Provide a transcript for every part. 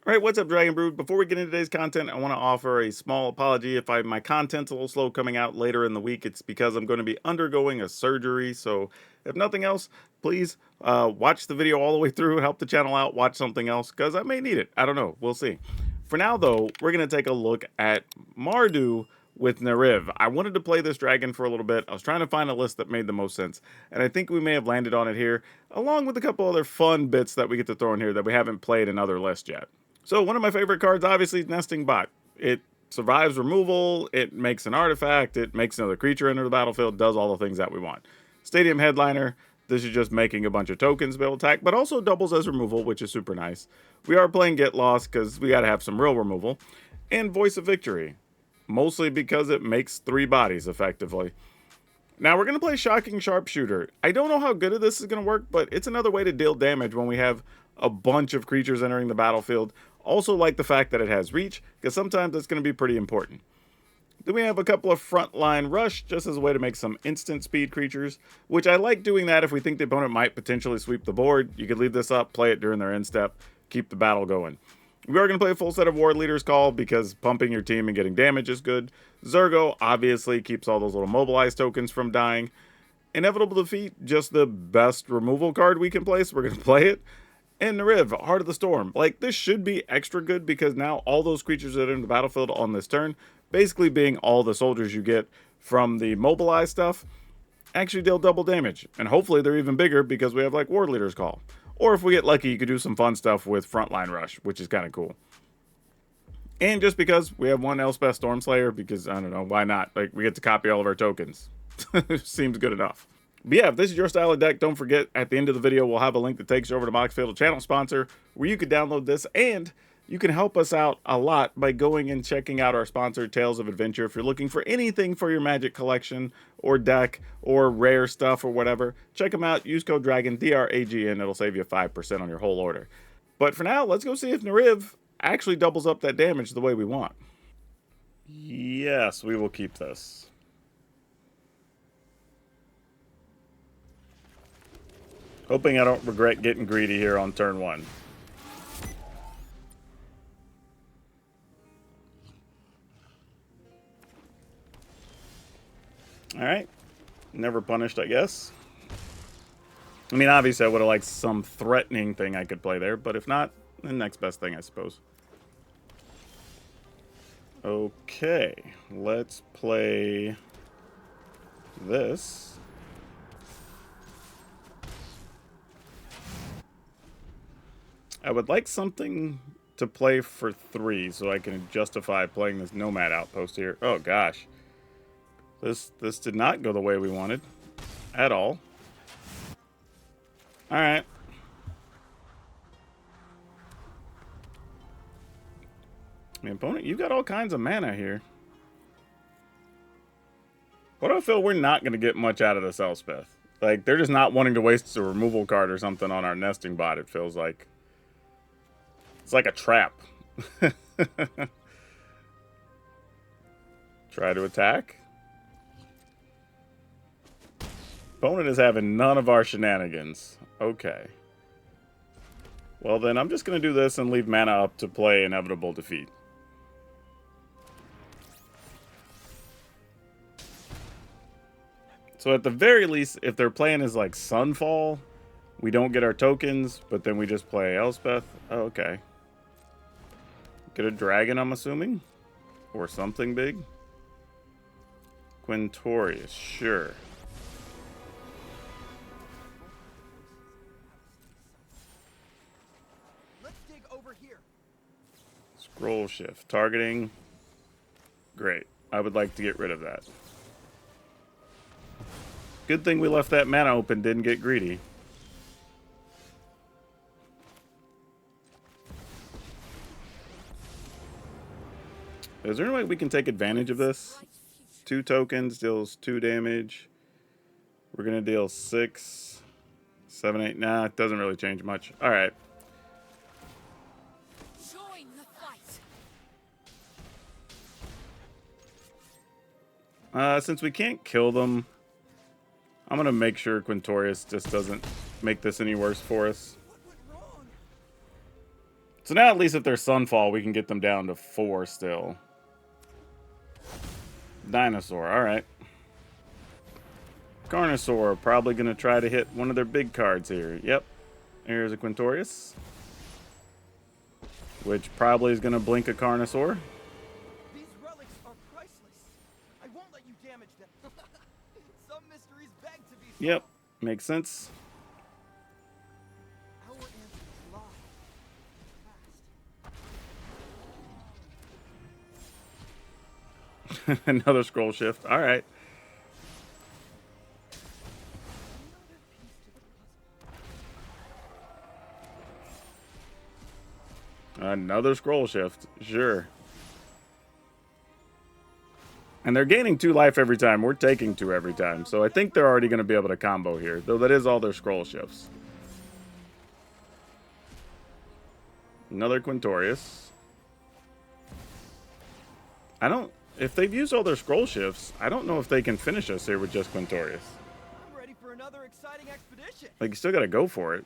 All right, what's up, Dragon Brood? Before we get into today's content, I want to offer a small apology if my content's a little slow coming out later in the week. It's because I'm going to be undergoing a surgery. So, if nothing else, please watch the video all the way through, help the channel out, watch something else because I may need it. I don't know. We'll see. For now, though, we're going to take a look at Mardu with Neriv. I wanted to play this dragon for a little bit. I was trying to find a list that made the most sense, and I think we may have landed on it here, along with a couple other fun bits that we get to throw in here that we haven't played in other lists yet. So one of my favorite cards, obviously, is Nesting Bot. It survives removal, it makes an artifact, it makes another creature enter the battlefield, does all the things that we want. Stadium Headliner, this is just making a bunch of tokens to be able to attack, but also doubles as removal, which is super nice. We are playing Get Lost because we got to have some real removal. And Voice of Victory, mostly because it makes 3 bodies effectively. Now we're going to play Shocking Sharpshooter. I don't know how good of this is going to work, but it's another way to deal damage when we have a bunch of creatures entering the battlefield. Also like the fact that it has reach, because sometimes it's going to be pretty important. Then we have a couple of frontline rush, just as a way to make some instant speed creatures, which I like doing that if we think the opponent might potentially sweep the board. You could leave this up, play it during their end step, keep the battle going. We are going to play a full set of Ward Leader's Call because pumping your team and getting damage is good. Zurgo obviously keeps all those little Mobilize tokens from dying. Inevitable Defeat, just the best removal card we can play, so we're going to play it. And Neriv, Heart of the Storm. Like, this should be extra good because now all those creatures that are in the battlefield on this turn, basically being all the soldiers you get from the Mobilize stuff, actually deal double damage. And hopefully they're even bigger because we have, like, Ward Leader's Call. Or if we get lucky, you could do some fun stuff with Frontline Rush, which is kind of cool. And just because we have one Elspeth Stormslayer, because, I don't know, why not? Like, we get to copy all of our tokens. Seems good enough. But yeah, if this is your style of deck, don't forget, at the end of the video, we'll have a link that takes you over to Moxfield, a channel sponsor, where you can download this, and you can help us out a lot by going and checking out our sponsor, Tales of Adventure. If you're looking for anything for your Magic collection, or deck, or rare stuff, or whatever, check them out. Use code DRAGON, DRAGN, it'll save you 5% on your whole order. But for now, let's go see if Neriv actually doubles up that damage the way we want. Yes, we will keep this. Hoping I don't regret getting greedy here on turn 1. Alright. Never punished, I guess. I mean, obviously I would have liked some threatening thing I could play there, but if not, the next best thing, I suppose. Okay. Let's play this. I would like something to play for 3 so I can justify playing this Nomad Outpost here. Oh gosh. This did not go the way we wanted. At all. Alright. The opponent, you got all kinds of mana here. What do I feel we're not going to get much out of this Elspeth? Like, they're just not wanting to waste a removal card or something on our Nesting Bot, it feels like. It's like a trap. Try to attack. Opponent is having none of our shenanigans. Okay. Well then, I'm just going to do this and leave mana up to play Inevitable Defeat. So at the very least, if their plan is like Sunfall, we don't get our tokens, but then we just play Elspeth. Oh, okay. Get a dragon, I'm assuming? Or something big? Quintorius, sure. Let's dig over here. Scroll shift. Targeting. Great. I would like to get rid of that. Good thing we left that mana open, didn't get greedy. Is there any way we can take advantage of this? 2 tokens, deals 2 damage. We're going to deal 6, 7, 8. Nah, it doesn't really change much. Alright. Since we can't kill them, I'm going to make sure Quintorius just doesn't make this any worse for us. So now at least if there's Sunfall, we can get them down to 4 still. Dinosaur, alright. Carnosaur, probably going to try to hit one of their big cards here. Yep. Here's a Quintorius. Which probably is going to blink a Carnosaur. These relics are priceless. I won't let you damage them. Some mysteries beg to be solved. Yep. Makes sense. Our answers lie fast. Another scroll shift. Alright. Another scroll shift. Sure. And they're gaining 2 life every time. We're taking 2 every time. So I think they're already going to be able to combo here. Though that is all their scroll shifts. Another Quintorius. I don't... If they've used all their scroll shifts, I don't know if they can finish us here with just Quintorius. I'm ready for another exciting expedition. Like, you still got to go for it.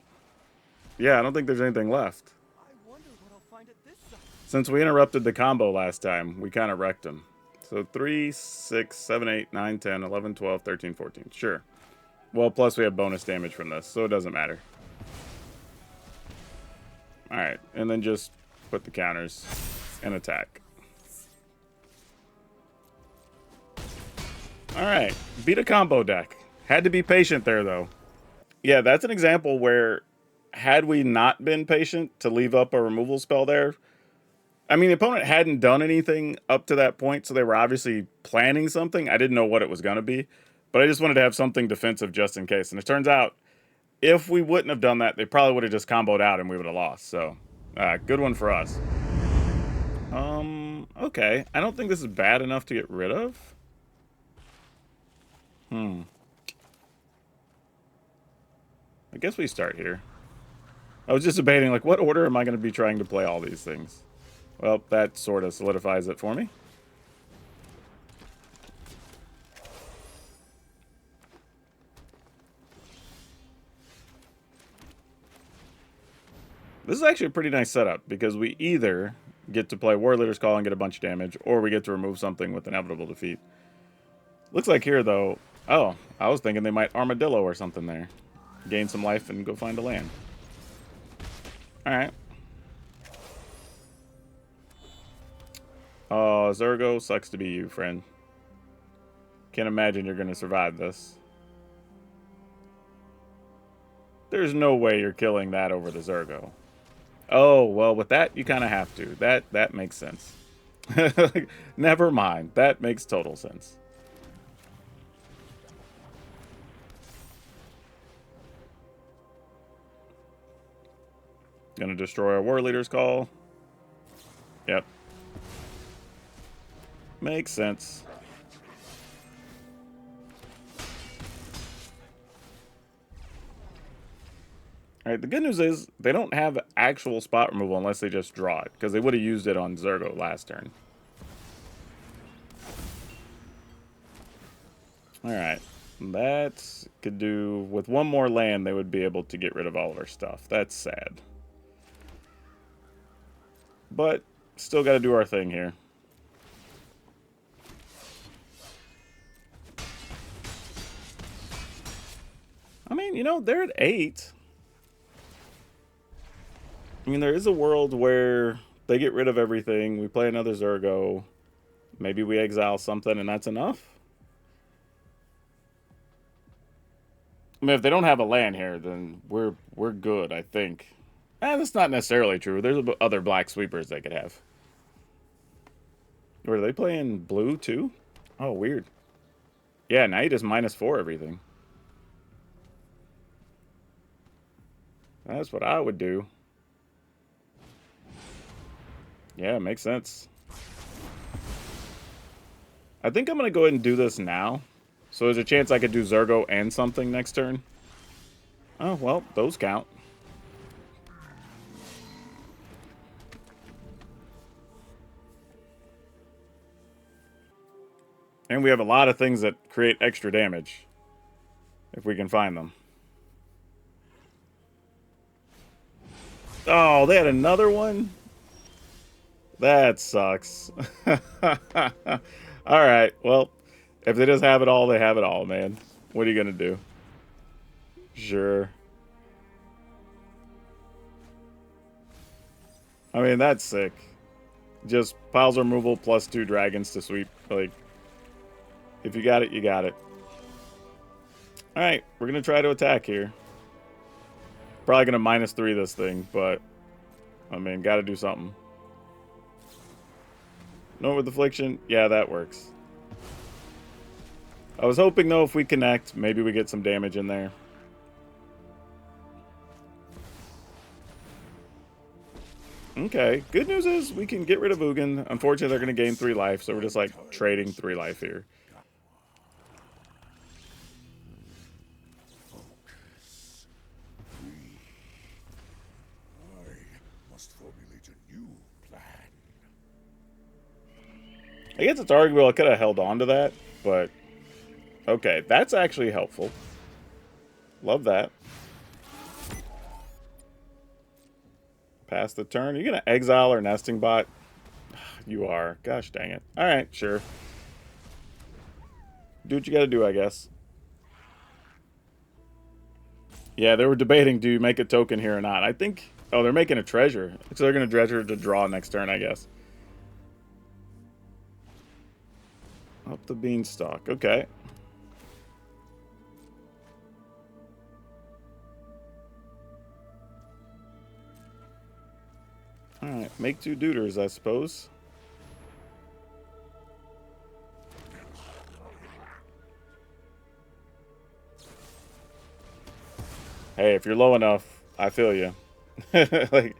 Yeah, I don't think there's anything left. I wonder what I'll find at this site. Since we interrupted the combo last time, we kind of wrecked them. So 3, 6, 7, 8, 9, 10, 11, 12, 13, 14. Sure. Well, plus we have bonus damage from this, so it doesn't matter. Alright, and then just put the counters and attack. Alright, beat a combo deck. Had to be patient there, though. Yeah, that's an example where, had we not been patient to leave up a removal spell there, I mean, the opponent hadn't done anything up to that point, so they were obviously planning something. I didn't know what it was going to be, but I just wanted to have something defensive just in case. And it turns out, if we wouldn't have done that, they probably would have just comboed out and we would have lost. So, good one for us. Okay. I don't think this is bad enough to get rid of. I guess we start here. I was just debating, like, what order am I going to be trying to play all these things? Well, that sort of solidifies it for me. This is actually a pretty nice setup, because we either get to play War Leader's Call and get a bunch of damage, or we get to remove something with inevitable defeat. Looks like here, though... Oh, I was thinking they might Armadillo or something there. Gain some life and go find a land. Alright. Oh, Zergo, sucks to be you, friend. Can't imagine you're going to survive this. There's no way you're killing that over the Zergo. Oh, well, with that, you kind of have to. That makes sense. Never mind. That makes total sense. Gonna destroy our War Leader's Call. Yep. Makes sense. Alright, the good news is they don't have actual spot removal unless they just draw it, because they would have used it on Zergo last turn. Alright. That could do... With one more land, they would be able to get rid of all of our stuff. That's sad. But, still got to do our thing here. I mean, you know, they're at 8. I mean, there is a world where they get rid of everything, we play another Zergo, maybe we exile something, and that's enough? I mean, if they don't have a land here, then we're good, I think. That's not necessarily true. There's other black sweepers they could have. Or are they playing blue, too? Oh, weird. Yeah, now you just -4 everything. That's what I would do. Yeah, makes sense. I think I'm going to go ahead and do this now. So there's a chance I could do Zergo and something next turn. Oh, well, those count. And we have a lot of things that create extra damage. If we can find them. Oh, they had another one? That sucks. Alright, well, if they just have it all, they have it all, man. What are you gonna do? Sure. I mean, that's sick. Just piles removal plus 2 dragons to sweep. Like, if you got it, you got it. Alright, we're gonna try to attack here. Probably gonna -3 this thing, but I mean, gotta do something. No with affliction? Yeah, that works. I was hoping, though, if we connect, maybe we get some damage in there. Okay, good news is we can get rid of Ugin. Unfortunately, they're going to gain 3 life, so we're just, like, trading 3 life here. I guess it's arguable I could have held on to that, but okay, that's actually helpful. Love that. Pass the turn. Are you going to exile our nesting bot? You are. Gosh dang it. Alright, sure. Do what you gotta do, I guess. Yeah, they were debating, do you make a token here or not? I think... Oh, they're making a treasure. So they're going to treasure to draw next turn, I guess. Up the beanstalk. Okay. Alright, make 2 duders, I suppose. Hey, if you're low enough, I feel you. Like,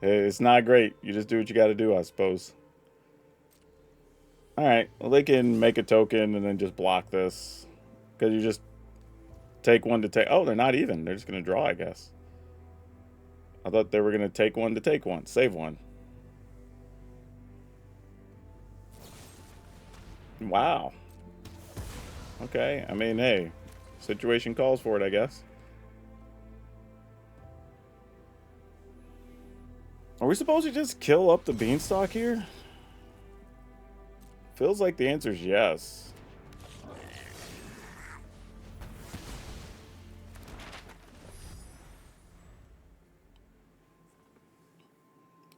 it's not great. You just do what you gotta do, I suppose. Alright, well, they can make a token and then just block this. Because you just take 1 to take... Oh, they're not even. They're just gonna draw, I guess. I thought they were gonna take 1 to take 1. Save 1. Wow. Okay, I mean, hey. Situation calls for it, I guess. Are we supposed to just kill up the beanstalk here? Feels like the answer is yes.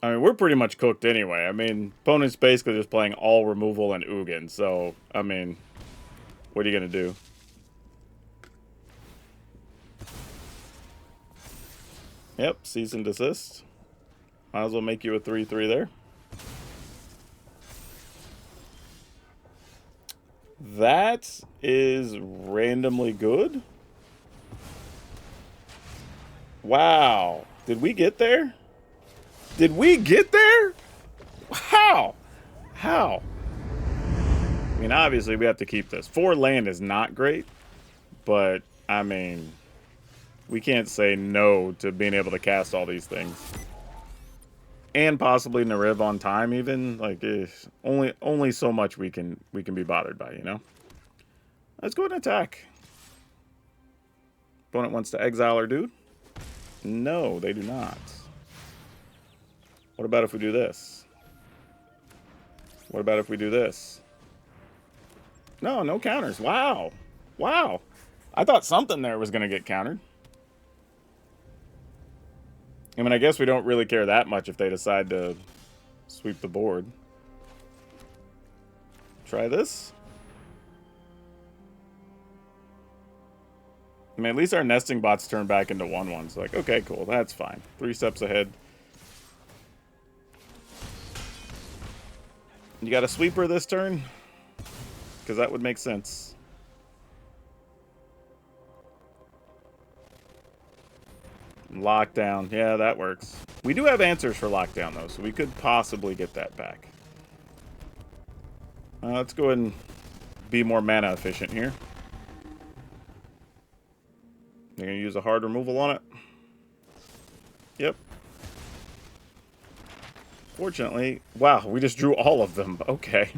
I mean, we're pretty much cooked anyway. I mean, opponent's basically just playing all removal and Ugin. So, I mean, what are you going to do? Yep, cease and desist. Might as well make you a 3/3 there. That is randomly good. Wow. Did we get there? Did we get there? How? How? I mean, obviously, we have to keep this. 4 land is not great, but, I mean, we can't say no to being able to cast all these things. And possibly Neriv on time, even. Like, only so much we can be bothered by, you know? Let's go ahead and attack. Opponent wants to exile our dude? No, they do not. What about if we do this? What about if we do this? No, no counters. Wow. Wow. I thought something there was going to get countered. I mean, I guess we don't really care that much if they decide to sweep the board. Try this. I mean, at least our nesting bots turn back into 1/1s. So like, okay, cool. That's fine. 3 steps ahead. You got a sweeper this turn? Because that would make sense. Lockdown. Yeah, that works. We do have answers for lockdown, though, so we could possibly get that back. Let's go ahead and be more mana efficient here. They're going to use a hard removal on it. Yep. Fortunately, wow, we just drew all of them. Okay.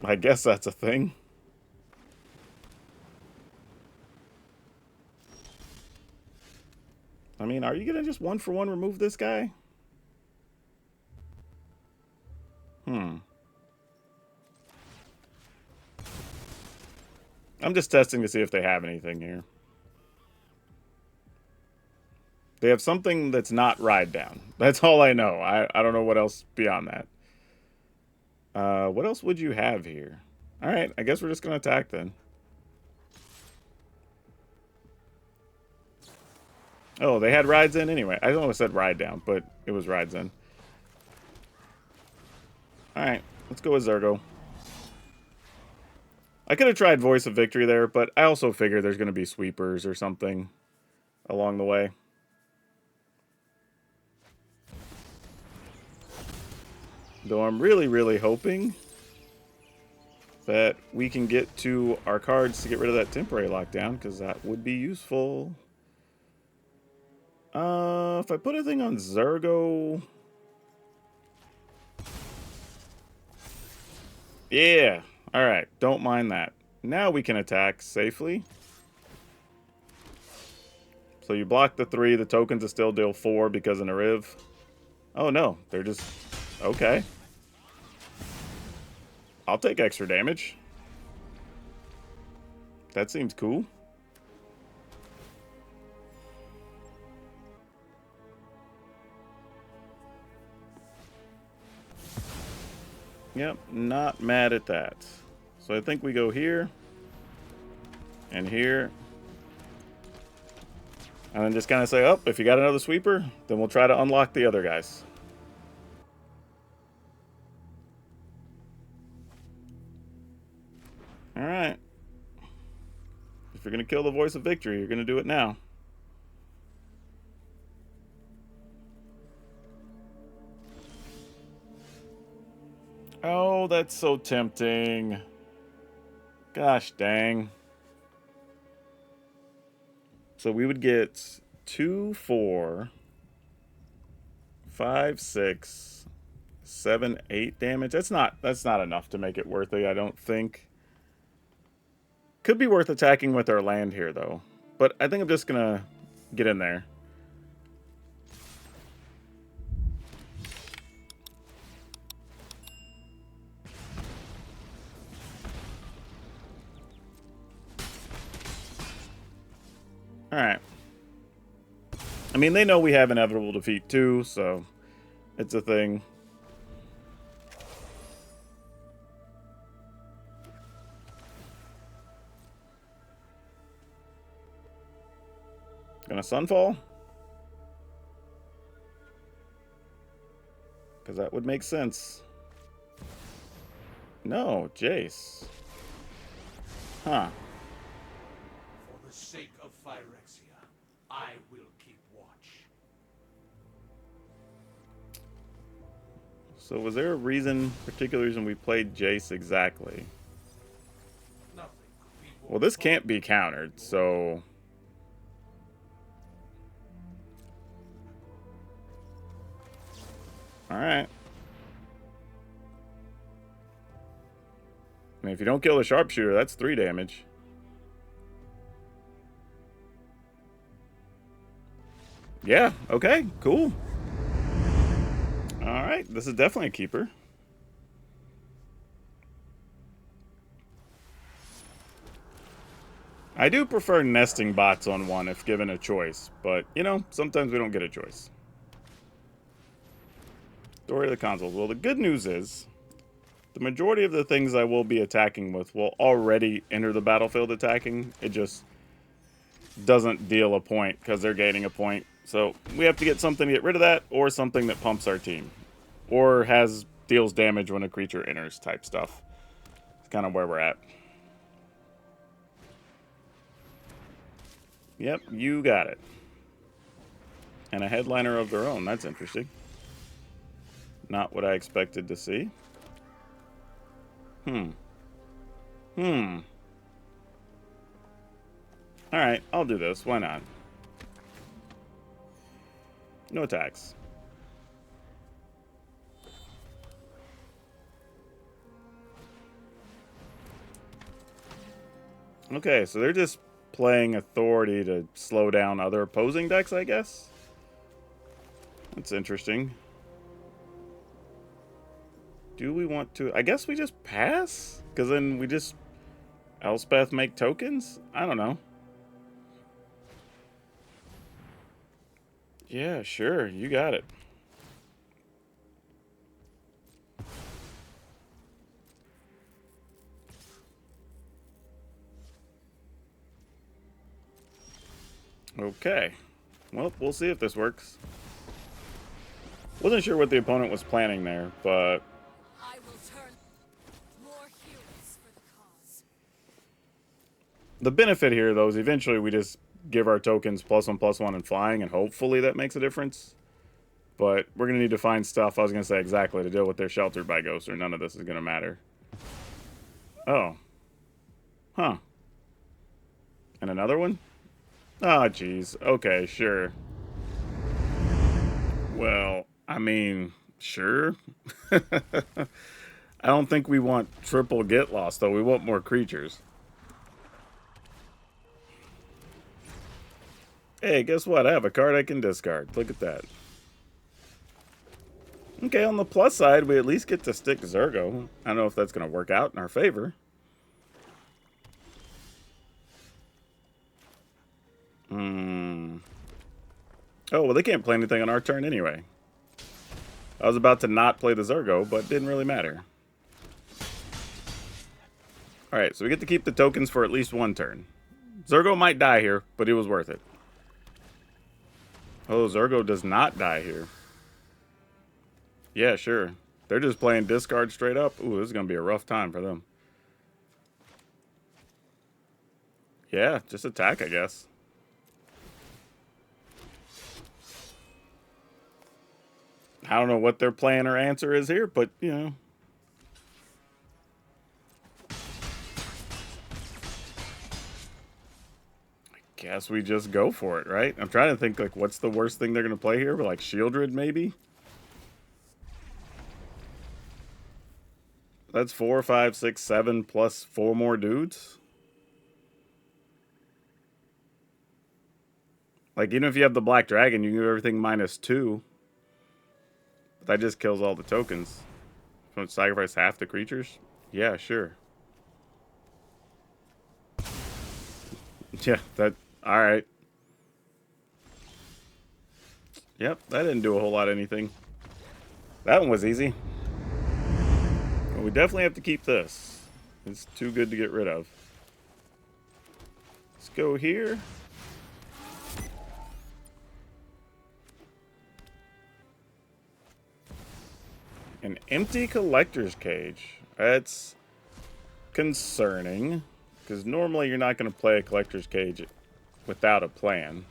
I guess that's a thing. I mean, are you going to just 1-for-1 remove this guy? I'm just testing to see if they have anything here. They have something that's not Ride Down. That's all I know. I don't know what else beyond that. What else would you have here? Alright, I guess we're just going to attack then. Oh, they had Rides In anyway. I almost said Ride Down, but it was Rides In. Alright, let's go with Zergo. I could have tried Voice of Victory there, but I also figure there's going to be sweepers or something along the way. Though I'm really, really hoping that we can get to our cards to get rid of that temporary lockdown, because that would be useful. If I put a thing on Zergo... Yeah, alright, don't mind that. Now we can attack safely. So you block the 3, the tokens will still deal 4 because of Neriv. Oh no, they're just... Okay. I'll take extra damage. That seems cool. Yep, not mad at that. So I think we go here. And here. And then just kind of say, oh, if you got another sweeper, then we'll try to unlock the other guys. Alright. If you're going to kill the Voice of Victory, you're going to do it now. Oh, that's so tempting. Gosh dang. So we would get 2, 4, 5, 6, 7, 8 damage. That's not enough to make it worth it, I don't think. Could be worth attacking with our land here, though. But I think I'm just going to get in there. Alright. I mean, they know we have inevitable defeat, too, so it's a thing. Gonna Sunfall? Because that would make sense. No, Jace. Huh. For the sake of Phyrexia, I will keep watch. So was there a particular reason we played Jace exactly? Nothing could be more Well, this can't be countered, so... Alright. I mean, if you don't kill the Sharpshooter, that's 3 damage. Yeah, okay, cool. Alright, this is definitely a keeper. I do prefer nesting bots on one if given a choice, but, you know, sometimes we don't get a choice. Story of the consoles. Well, the good news is, the majority of the things I will be attacking with will already enter the battlefield attacking. It just doesn't deal a point because they're gaining a point. So we have to get something to get rid of that, or something that pumps our team. Or deals damage when a creature enters type stuff. It's kind of where we're at. Yep, you got it. And a headliner of their own. That's interesting. Not what I expected to see. Alright, I'll do this. Why not? No attacks. Okay, so they're just playing Authority to slow down other opposing decks, I guess? That's interesting. Do we want to? I guess we just pass? Because then we just Elspeth make tokens? I don't know. Yeah, sure. You got it. Okay. Well, we'll see if this works. Wasn't sure what the opponent was planning there, but I will turn more heroes for the cause. the benefit here, though, is eventually we just give our tokens +1/+1 and flying, and hopefully that makes a difference. But we're going to need to find stuff, I was going to say exactly, to deal with their Sheltered by Ghosts, or none of this is going to matter. Oh. Huh. And another one? Oh, jeez. Okay, sure. Well, I mean, sure. I don't think we want triple get lost, though. We want more creatures. Hey, guess what? I have a card I can discard. Look at that. Okay, on the plus side, we at least get to stick Zergo. I don't know if that's going to work out in our favor. Oh, well, they can't play anything on our turn anyway. I was about to not play the Zergo, but it didn't really matter. Alright, so we get to keep the tokens for at least one turn. Zergo might die here, but it was worth it. Oh, Zergo does not die here. Yeah, sure. They're just playing discard straight up. Ooh, this is going to be a rough time for them. Yeah, just attack, I guess. I don't know what their plan or answer is here, but, you know. I guess we just go for it, right? I'm trying to think, like, what's the worst thing they're going to play here? But, like, Shieldred, maybe? That's 4, 5, 6, 7 plus 4 more dudes. Like, even if you have the Black Dragon, you can do everything -2. But that just kills all the tokens. Don't sacrifice half the creatures? Yeah, sure. Yeah, that... Alright. Yep, that didn't do a whole lot of anything. That one was easy. Well, we definitely have to keep this. It's too good to get rid of. Let's go here. An empty collector's cage. That's concerning. Because normally you're not going to play a collector's cage without a plan.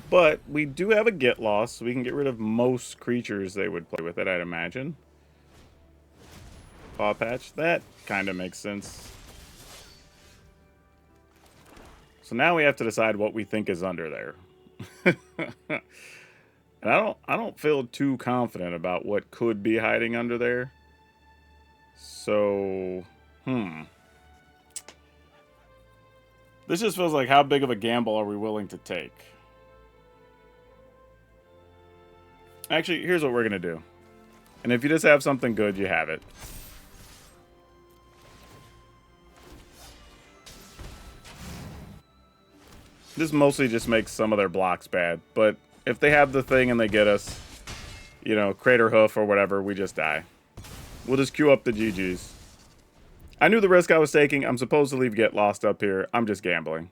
But we do have a get lost, so we can get rid of most creatures they would play with it, I'd imagine. Paw Patch, that kind of makes sense. So now we have to decide what we think is under there. And I don't feel too confident about what could be hiding under there. So, this just feels like, how big of a gamble are we willing to take? Actually, here's what we're going to do. And if you just have something good, you have it. This mostly just makes some of their blocks bad, but if they have the thing and they get us, you know, Crater Hoof or whatever, we just die. We'll just queue up the GGs. I knew the risk I was taking. I'm supposed to leave Get Lost up here. I'm just gambling.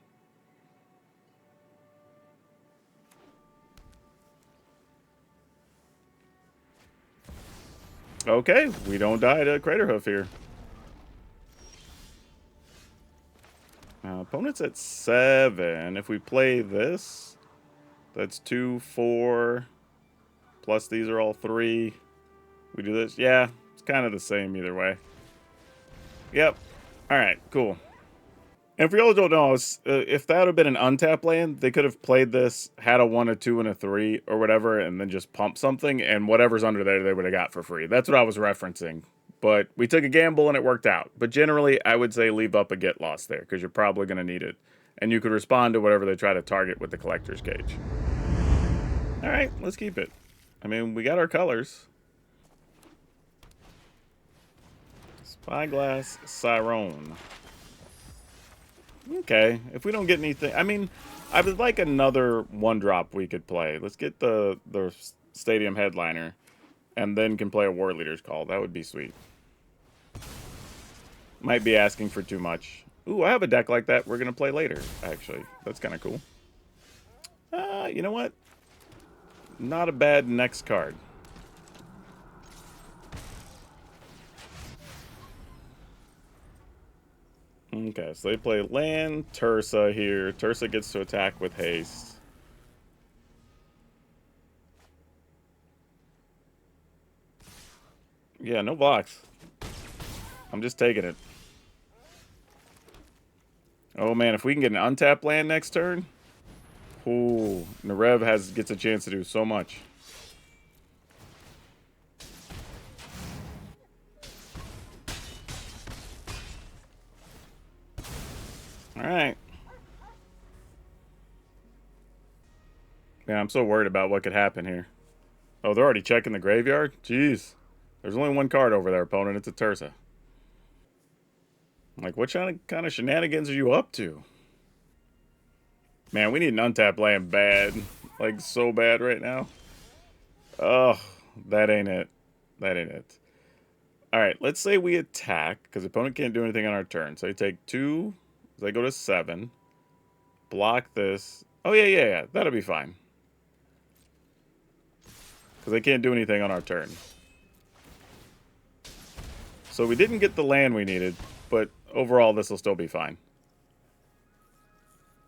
Okay, we don't die to Crater Hoof here. Opponent's at 7. If we play this, that's 2, 4. Plus these are all 3. We do this. Yeah, it's kind of the same either way. Yep. All right, cool. And for y'all who don't know, if that would have been an untap land, they could have played this, had a 1, a 2, and a 3, or whatever, and then just pumped something, and whatever's under there they would have got for free. That's what I was referencing. But we took a gamble and it worked out. But generally, I would say leave up a Get Lost there, because you're probably going to need it. And you could respond to whatever they try to target with the Collector's Cage. Alright, let's keep it. I mean, we got our colors. Spyglass Siron. Okay, if we don't get anything... I mean, I would like another one-drop we could play. Let's get the Stadium Headliner, and then can play a War Leader's Call. That would be sweet. Might be asking for too much. Ooh, I have a deck like that we're going to play later, actually. That's kind of cool. You know what? Not a bad next card. Okay, so they play land Tursa here. Tursa gets to attack with haste. Yeah, no blocks. I'm just taking it. Oh man, if we can get an untapped land next turn. Ooh, Neriv gets a chance to do so much. Alright. Man, I'm so worried about what could happen here. Oh, they're already checking the graveyard? Jeez. There's only one card over there, opponent. It's a Tursa. Like, what kind of shenanigans are you up to? Man, we need an untapped land bad. Like, so bad right now. Oh, that ain't it. That ain't it. Alright, let's say we attack, because the opponent can't do anything on our turn. So they take 2, they go to 7. Block this. Oh, yeah. That'll be fine. Because they can't do anything on our turn. So we didn't get the land we needed, but overall this will still be fine.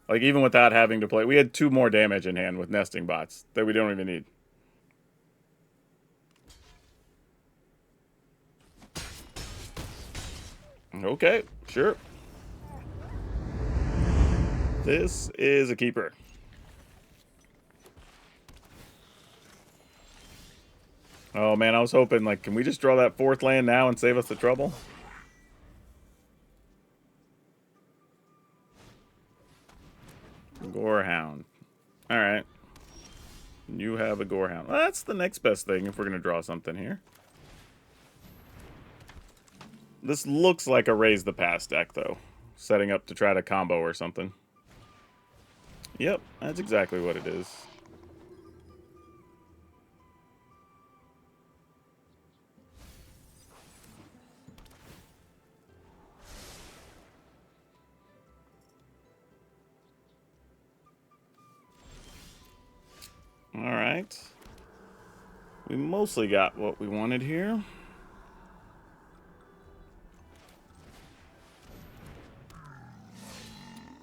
Like, even without having to play... We had 2 more damage in hand with nesting bots that we don't even need. Okay, sure. This is a keeper. Oh man, I was hoping, like, can we just draw that 4th land now and save us the trouble? Gorehound. Alright. You have a Gorehound. Well, that's the next best thing if we're going to draw something here. This looks like a Raise the Pass deck, though. Setting up to try to combo or something. Yep, that's exactly what it is. Alright. We mostly got what we wanted here.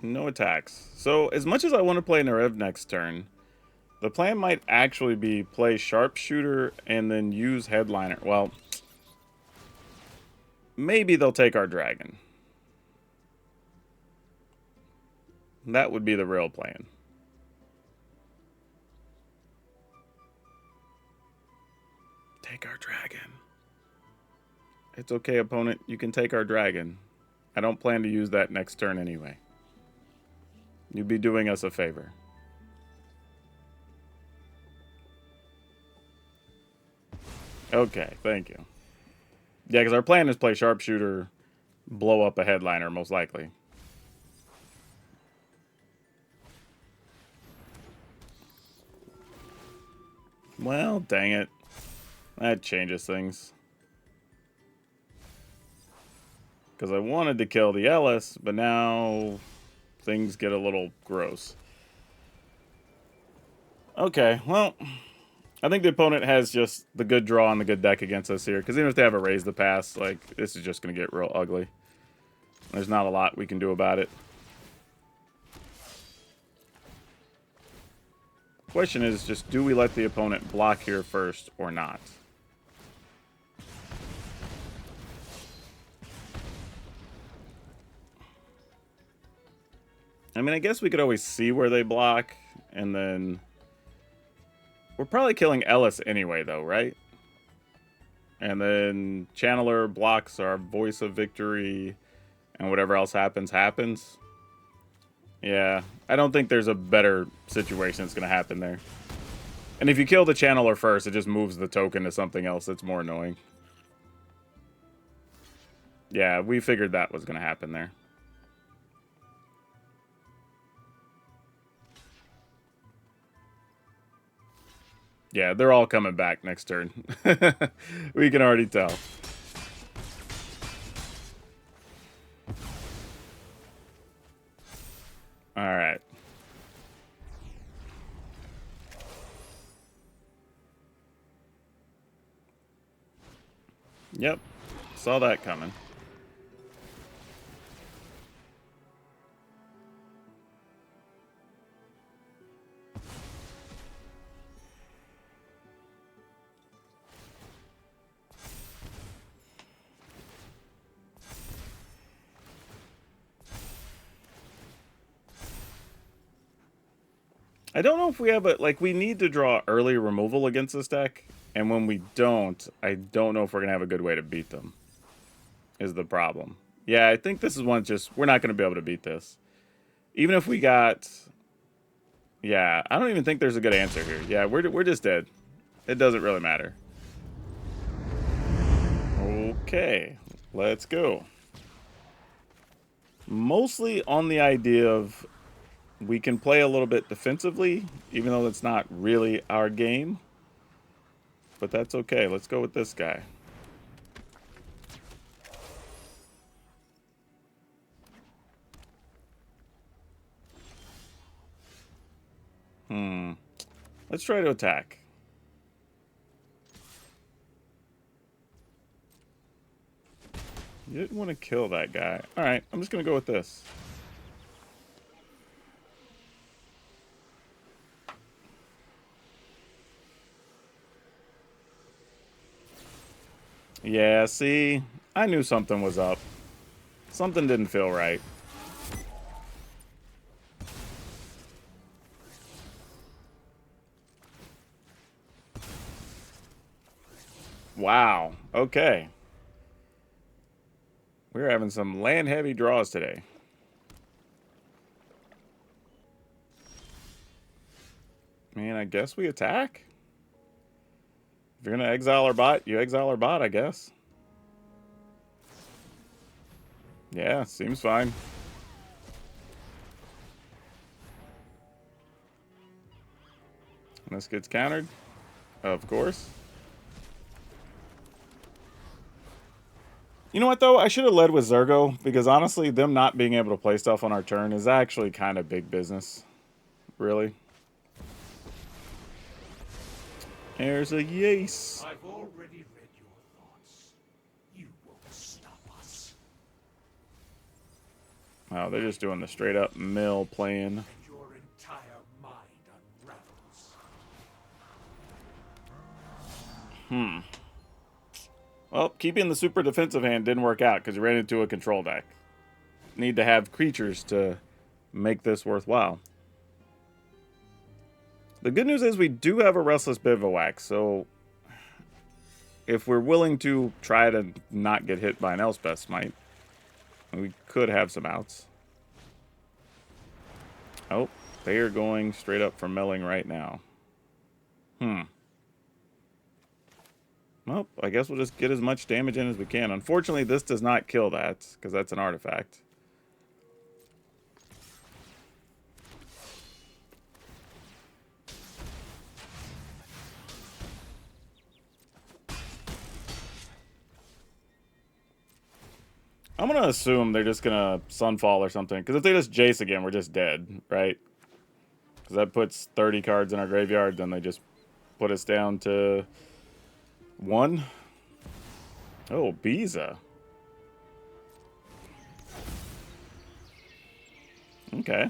No attacks. So, as much as I want to play Neriv next turn, the plan might actually be play Sharpshooter and then use Headliner. Well, maybe they'll take our dragon. That would be the real plan. Take our dragon. It's okay, opponent. You can take our dragon. I don't plan to use that next turn anyway. You'd be doing us a favor. Okay, thank you. Yeah, because our plan is play Sharpshooter, blow up a Headliner, most likely. Well, dang it. That changes things. Because I wanted to kill the Ellis, but now things get a little gross. Okay, well, I think the opponent has just the good draw and the good deck against us here. Because even if they have a Raise the Pass, like, this is just going to get real ugly. There's not a lot we can do about it. Question is just, do we let the opponent block here first or not? I mean, I guess we could always see where they block, and then... We're probably killing Ellis anyway, though, right? And then Channeler blocks our Voice of Victory, and whatever else happens, happens. Yeah, I don't think there's a better situation that's going to happen there. And if you kill the channeler first, it just moves the token to something else that's more annoying. Yeah, we figured that was going to happen there. Yeah, they're all coming back next turn. We can already tell. Alright. Yep. Saw that coming. I don't know if we have a, like, we need to draw early removal against this deck, and when we don't, I don't know if we're going to have a good way to beat them, is the problem. Yeah, I think this is one just, we're not going to be able to beat this. Even if we got, yeah, I don't even think there's a good answer here. Yeah, we're just dead. It doesn't really matter. Okay, let's go. Mostly on the idea of we can play a little bit defensively, even though that's not really our game. But that's okay. Let's go with this guy. Let's try to attack. You didn't want to kill that guy. Alright, I'm just going to go with this. Yeah, see? I knew something was up. Something didn't feel right. Wow. Okay. We're having some land-heavy draws today. Man, I guess we attack? If you're going to exile our bot, you exile our bot, I guess. Yeah, seems fine. And this gets countered. Of course. You know what, though? I should have led with Zergo, because honestly, them not being able to play stuff on our turn is actually kind of big business. Really. There's a Yace. I've already read your thoughts. You won't stop us. Oh, they're just doing the straight up mill plan. And your entire mind unravels. Well, keeping the super defensive hand didn't work out because he ran into a control deck. Need to have creatures to make this worthwhile. The good news is we do have a Restless Bivouac, so if we're willing to try to not get hit by an Elspeth Smite, we could have some outs. Oh, they are going straight up for milling right now. Well, I guess we'll just get as much damage in as we can. Unfortunately, this does not kill that, because that's an artifact. I'm going to assume they're just going to Sunfall or something, because if they just Jace again, we're just dead, right? Because that puts 30 cards in our graveyard, then they just put us down to 1. Oh, Biza. Okay.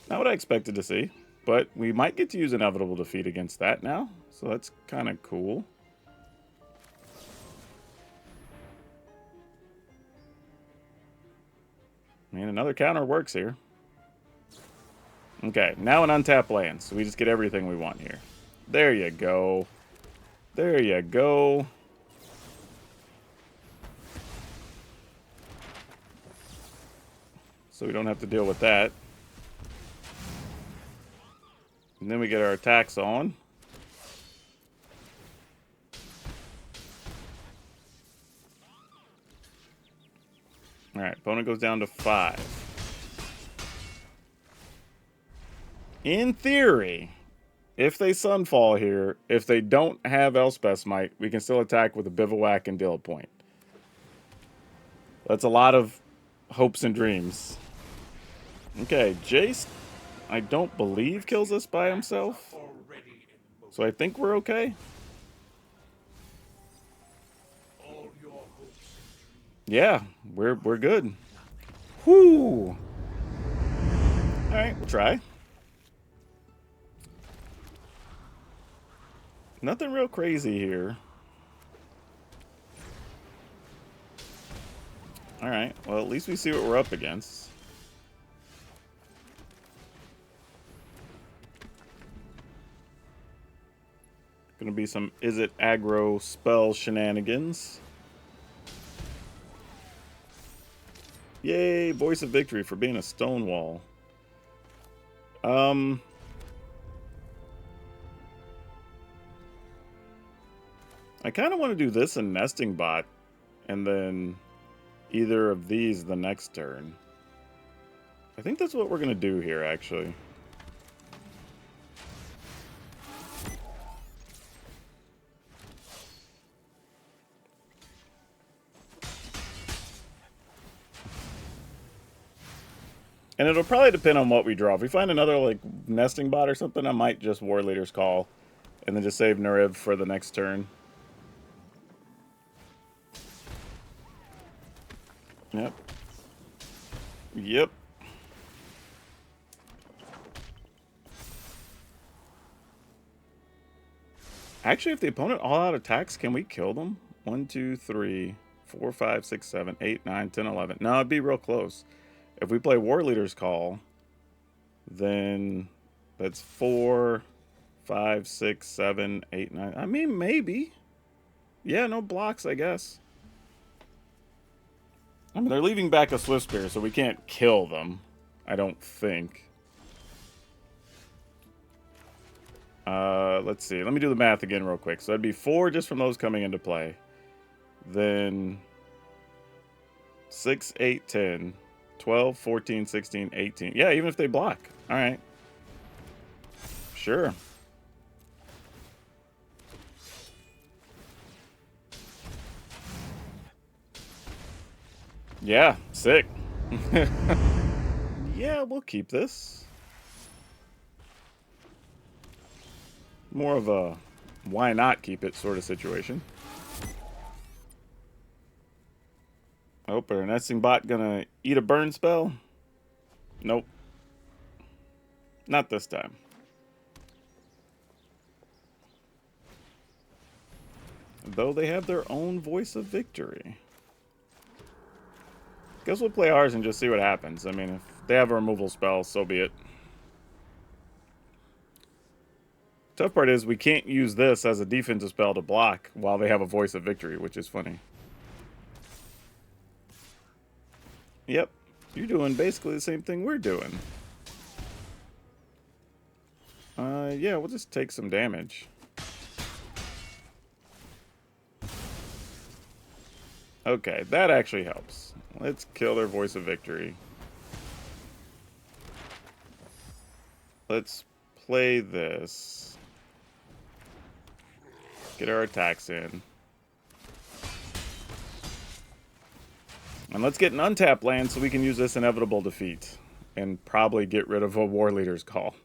Not what I expected to see, but we might get to use Inevitable Defeat against that now, so that's kind of cool. Man, another counter works here. Okay, now an untapped land, so we just get everything we want here. There you go. There you go. So we don't have to deal with that. And then we get our attacks on. Opponent goes down to 5. In theory, if they Sunfall here, if they don't have Elspeth's Smite, we can still attack with a Bivouac and deal a point. That's a lot of hopes and dreams. Okay, Jace, I don't believe kills us by himself. So I think we're okay. Yeah, we're good. Whoo! Alright, we'll try. Nothing real crazy here. Alright, well at least we see what we're up against. Gonna be some Izzet aggro spell shenanigans. Yay, Voice of Victory for being a Stonewall. I kind of want to do this in Nesting Bot, and then either of these the next turn. I think that's what we're going to do here, actually. And it'll probably depend on what we draw. If we find another, like, Nesting Bot or something, I might just War Leader's Call, and then just save Neriv for the next turn. Yep. Yep. Actually, if the opponent all-out attacks, can we kill them? 1, 2, 3, 4, 5, 6, 7, 8, 9, 10, 11. No, it'd be real close. If we play War Leader's Call, then that's 4, 5, 6, 7, 8, 9. I mean, maybe. Yeah, no blocks, I guess. I mean, they're leaving back a Swift Spear, so we can't kill them. I don't think. Let's see. Let me do the math again real quick. So that'd be 4 just from those coming into play. Then 6, 8, 10, 12, 14, 16, 18. Yeah, even if they block. All right. Sure. Yeah, sick. Yeah, we'll keep this. More of a why not keep it sort of situation. Oh, but our Nesting Bot gonna eat a burn spell? Nope. Not this time. Though they have their own Voice of Victory. Guess we'll play ours and just see what happens. I mean, if they have a removal spell, so be it. Tough part is we can't use this as a defensive spell to block while they have a Voice of Victory, which is funny. Yep, you're doing basically the same thing we're doing. Yeah, we'll just take some damage. Okay, that actually helps. Let's kill their Voice of Victory. Let's play this. Get our attacks in. And let's get an untapped land so we can use this inevitable defeat. And probably get rid of a War Leader's Call.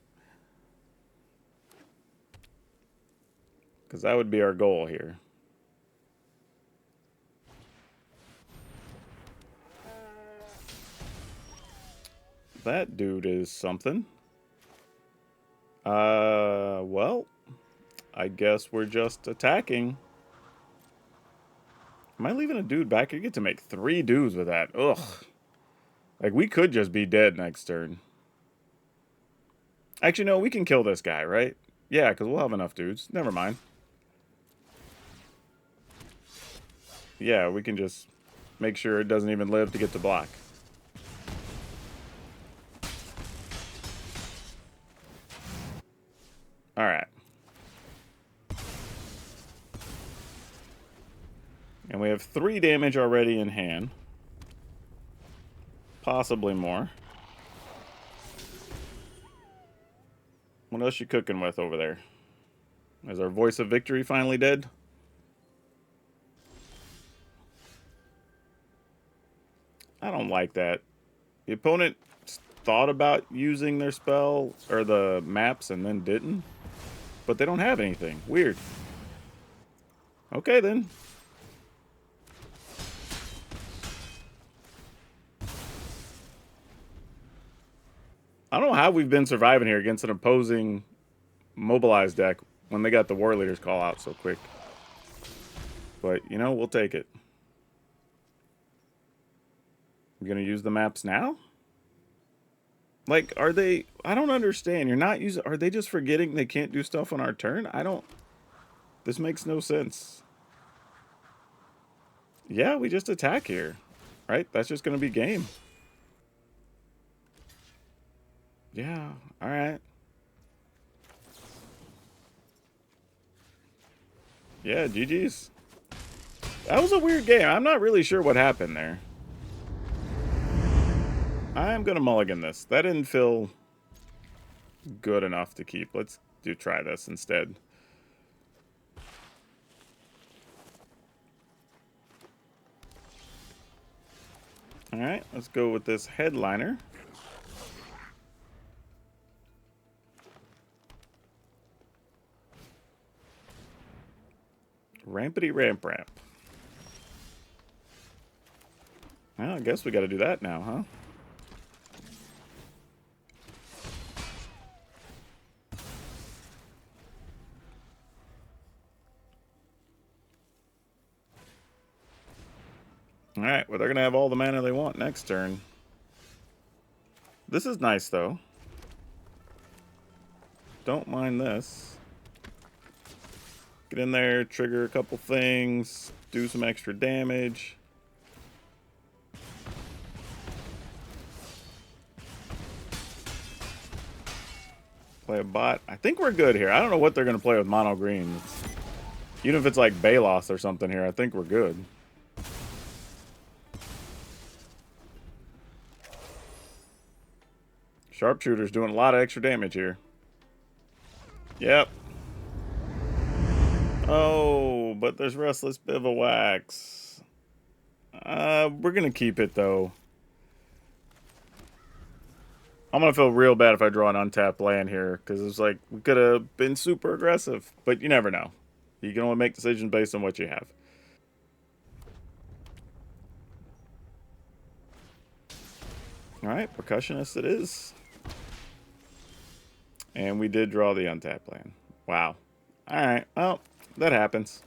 Because that would be our goal here. That dude is something. Well, I guess we're just attacking. Am I leaving a dude back? You get to make 3 dudes with that. Ugh. Like, we could just be dead next turn. Actually, no, we can kill this guy, right? Yeah, because we'll have enough dudes. Never mind. Yeah, we can just make sure it doesn't even live to get to block. Alright. And we have 3 damage already in hand. Possibly more. What else you cooking with over there? Is our voice of victory finally dead? I don't like that. The opponent thought about using their spell or the maps and then didn't. But they don't have anything. Weird. Okay, then. I don't know how we've been surviving here against an opposing Mobilize deck when they got the War Leaders call out so quick. But, you know, we'll take it. You gonna use the maps now? Like, are they... I don't understand. You're not using... Are they just forgetting they can't do stuff on our turn? I don't... This makes no sense. Yeah, we just attack here. Right? That's just gonna be game. Yeah, alright. Yeah, GG's. That was a weird game. I'm not really sure what happened there. I'm gonna mulligan this. That didn't feel good enough to keep. Let's try this instead. Alright, let's go with this headliner. Rampity ramp ramp. Well, I guess we gotta do that now, huh? Alright, well, they're gonna have all the mana they want next turn. This is nice, though. Don't mind this. Get in there, trigger a couple things, do some extra damage. Play a bot. I think we're good here. I don't know what they're going to play with mono green. Even if it's like Balos or something here, I think we're good. Sharpshooter's doing a lot of extra damage here. Yep. Oh, but there's Restless Bivouacs. We're going to keep it, though. I'm going to feel real bad if I draw an untapped land here, because it's like, we could have been super aggressive, but you never know. You can only make decisions based on what you have. Alright, Percussionist it is. And we did draw the untapped land. Wow. Alright, well, that happens.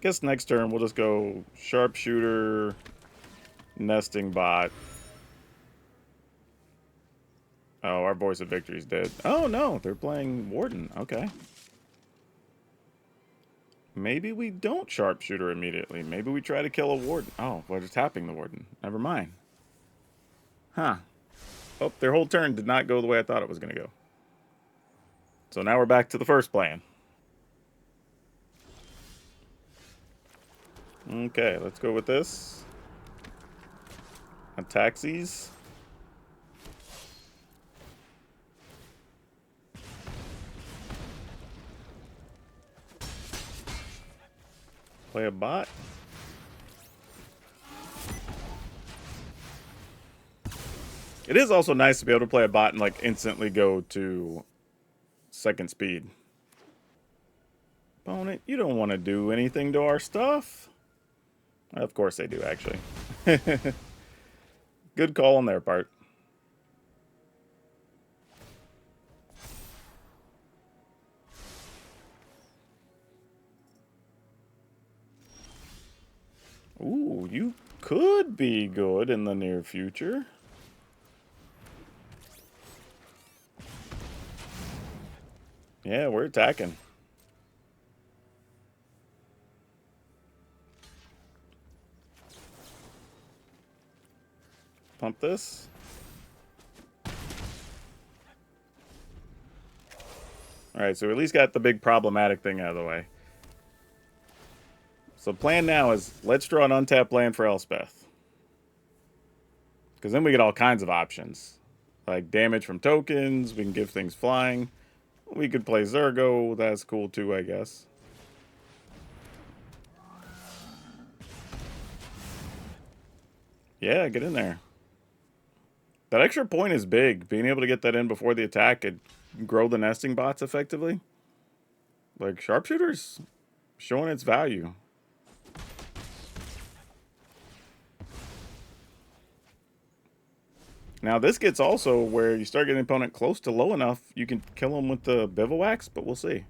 Guess next turn we'll just go Sharpshooter, Nesting Bot. Oh, our Voice of Victory's dead. Oh no, they're playing Warden. Okay. Maybe we don't Sharpshooter immediately. Maybe we try to kill a Warden. Oh, we're just tapping the Warden. Never mind. Huh. Oh, their whole turn did not go the way I thought it was going to go. So now we're back to the first plan. Okay, let's go with this. Taxis. Play a bot. It is also nice to be able to play a bot and like instantly go to second speed. Opponent, you don't want to do anything to our stuff. Of course they do, actually. Good call on their part. Ooh, you could be good in the near future. Yeah, we're attacking. Pump this. Alright, so we at least got the big problematic thing out of the way. So plan now is let's draw an untapped land for Elspeth. Because then we get all kinds of options. Like damage from tokens, we can give things flying. We could play Zergo, that's cool too, I guess. Yeah, get in there. That extra point is big. Being able to get that in before the attack and grow the nesting bots effectively. Like, Sharpshooter's showing its value. Now, this gets also where you start getting the opponent close to low enough, you can kill them with the Bivouacs, but we'll see.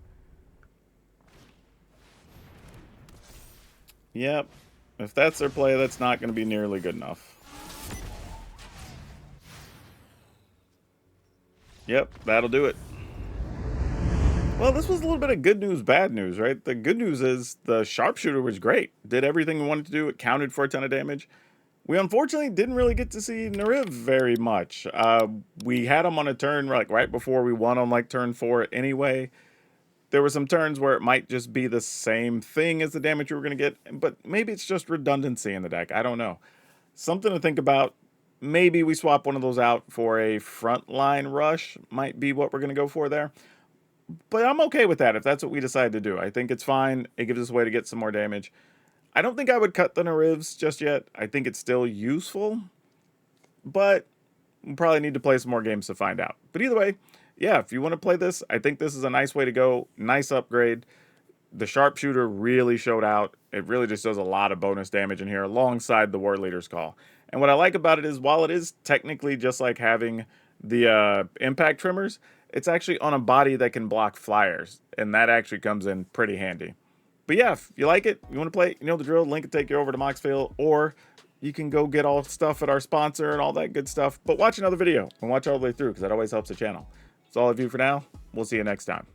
Yep. If that's their play, that's not going to be nearly good enough. Yep, that'll do it. Well, this was a little bit of good news, bad news, right? The good news is the Sharpshooter was great. Did everything we wanted to do. It counted for a ton of damage. We unfortunately didn't really get to see Neriv very much. We had him on a turn like right before we won on like turn 4 anyway. There were some turns where it might just be the same thing as the damage we were going to get, but maybe it's just redundancy in the deck. I don't know. Something to think about. Maybe we swap one of those out for a frontline rush. Might be what we're going to go for there. But I'm okay with that if that's what we decide to do. I think it's fine. It gives us a way to get some more damage. I don't think I would cut the Nerivs just yet. I think it's still useful. But we probably need to play some more games to find out. But either way, yeah, if you want to play this, I think this is a nice way to go. Nice upgrade. The Sharpshooter really showed out. It really just does a lot of bonus damage in here alongside the War Leader's Call. And what I like about it is while it is technically just like having the impact trimmers, it's actually on a body that can block flyers. And that actually comes in pretty handy. But yeah, if you like it, you want to play, you know the drill, link will take you over to Moxville, or you can go get all stuff at our sponsor and all that good stuff. But watch another video and watch all the way through because that always helps the channel. That's all I do for now. We'll see you next time.